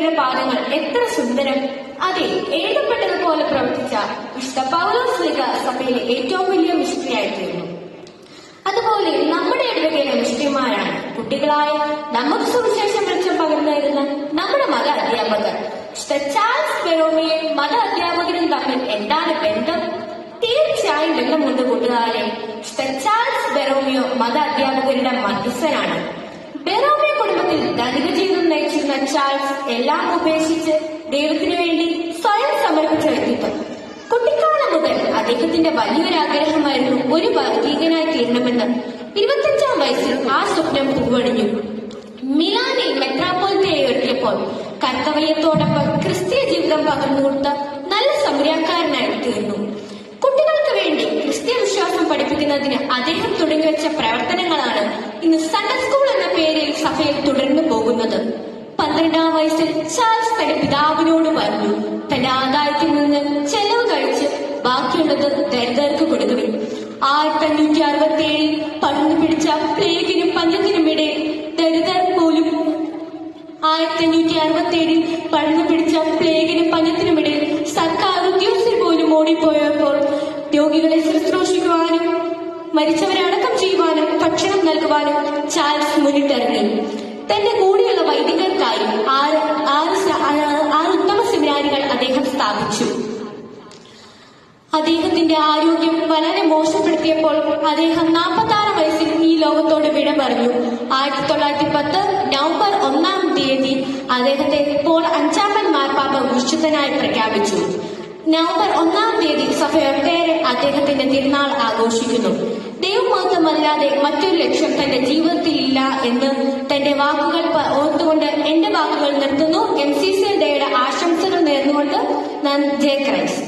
സഭയുടെ പാദങ്ങൾ എത്ര സുന്ദരം! അതെ, എഴുതപ്പെട്ടതുപോലെ പ്രവർത്തിച്ച വിശുദ്ധ പൗലോസ് ശ്ലീഹ സഭയിലെ ഏറ്റവും വലിയ മിഷണറിയായിത്തീർന്നു. അതുപോലെ നമ്മുടെ ഇടവകയിലെ മിഷണറിമാരാണ് കുട്ടികളായ നമുക്ക് സുവിശേഷം വെളിച്ചം പകർന്നു തരുന്ന നമ്മുടെ മത അധ്യാപകർ. വിശുദ്ധ ചാൾസ് ബെറോമിയും മത അധ്യാപകരും തമ്മിൽ എന്താണ് ബന്ധം? തീർച്ചയായും ബന്ധമുണ്ട് കൂട്ടുകാരെ. വിശുദ്ധ ചാൾസ് ബെറോമിയോ മത അധ്യാപകരുടെ മധ്യസ്ഥനാണ്. ബെറോമിയോ കുടുംബത്തിൽ ധനിക ജീവിതം നയിച്ചിരുന്ന ചാൾസ് എല്ലാം ഉപേക്ഷിച്ച് ദൈവത്തിനു വേണ്ടി സ്വയം സമർപ്പിച്ച വ്യക്തിത്വം. കുട്ടിക്കാലം മുതൽ അദ്ദേഹത്തിന്റെ വലിയൊരു ആഗ്രഹമായിരുന്നു ഒരു വൈദികനായി തീരണമെന്ന്. 25-ാം വയസ്സിൽ ആ സ്വപ്നം പൂവണിഞ്ഞു. മിലാനിൽ മെത്രാപ്പോലിത്തയായി എത്തിയപ്പോൾ കർത്തവ്യത്തോടൊപ്പം ക്രിസ്തീയ ജീവിതം പകർന്നുകൊടുത്ത നല്ല സമരക്കാരനായി തീർന്നു. കുട്ടികൾക്ക് വേണ്ടി ക്രിസ്തീയ വിശ്വാസം പഠിപ്പിക്കുന്നതിന് അദ്ദേഹം തുടങ്ങിവെച്ച പ്രവർത്തനങ്ങളാണ് ഇന്ന് സൺഡേ സ്കൂൾ എന്ന പേരിൽ സഭയിൽ തുടർന്നു പോകുന്നത്. 12-ാം വയസ്സിൽ ചാൾസ് തന്റെ പിതാവിനോട് പറഞ്ഞു, തന്റെ ആദായത്തിൽ നിന്ന് ചെലവ് കഴിച്ച് ബാക്കിയുള്ളത് ദരിദ്രർക്ക് കൊടുക്കുവിൻ. 1567 പടർന്നു പിടിച്ച പ്ലേഗിനും പഞ്ഞത്തിനും ഇടയിൽ ദരിദ്രർ പോലും 1567 പടർന്നു പിടിച്ച പ്ലേഗിനും പഞ്ഞത്തിനുമിടയിൽ സർക്കാർ ഉദ്യോഗസ്ഥർ പോലും ഓടിപ്പോയപ്പോൾ രോഗികളെ ശുശ്രൂഷിക്കുവാനും മരിച്ചവരെ അടക്കം ചെയ്യുവാനും ഭക്ഷണം നൽകുവാനും ചാൾസ് മുന്നിട്ടിറങ്ങി. തന്റെ കൂടെയുള്ള വൈദികർക്കായി ആറ് ഉത്തമ സെമിനാരികൾ അദ്ദേഹം സ്ഥാപിച്ചു. അദ്ദേഹത്തിന്റെ ആരോഗ്യം വളരെ മോശപ്പെടുത്തിയപ്പോൾ അദ്ദേഹം 46 വയസ്സിൽ ഈ ലോകത്തോട് വിട പറഞ്ഞു. 1910 നവംബർ 1-ാം തീയതി അദ്ദേഹത്തെ പോൾ 5-ാമൻ മാർപ്പാപ്പ വിശുദ്ധനായി പ്രഖ്യാപിച്ചു. നവംബർ 1-ാം തീയതി സഭയൊട്ടേറെ അദ്ദേഹത്തിന്റെ തിരുനാൾ ആഘോഷിക്കുന്നു. ദൈവമഹത്വമല്ലാതെ മറ്റൊരു ലക്ഷ്യം തന്റെ ജീവിതത്തിൽ ഇല്ല എന്ന് തന്റെ വാക്കുകൾ ഓർത്തുകൊണ്ട് എന്റെ വാക്കുകൾ നിർത്തുന്നു. MCCL ഡേയുടെ ആശംസകൾ നേർന്നുകൊണ്ട് ഞാൻ ജയ ക്രൈസ്റ്റ്.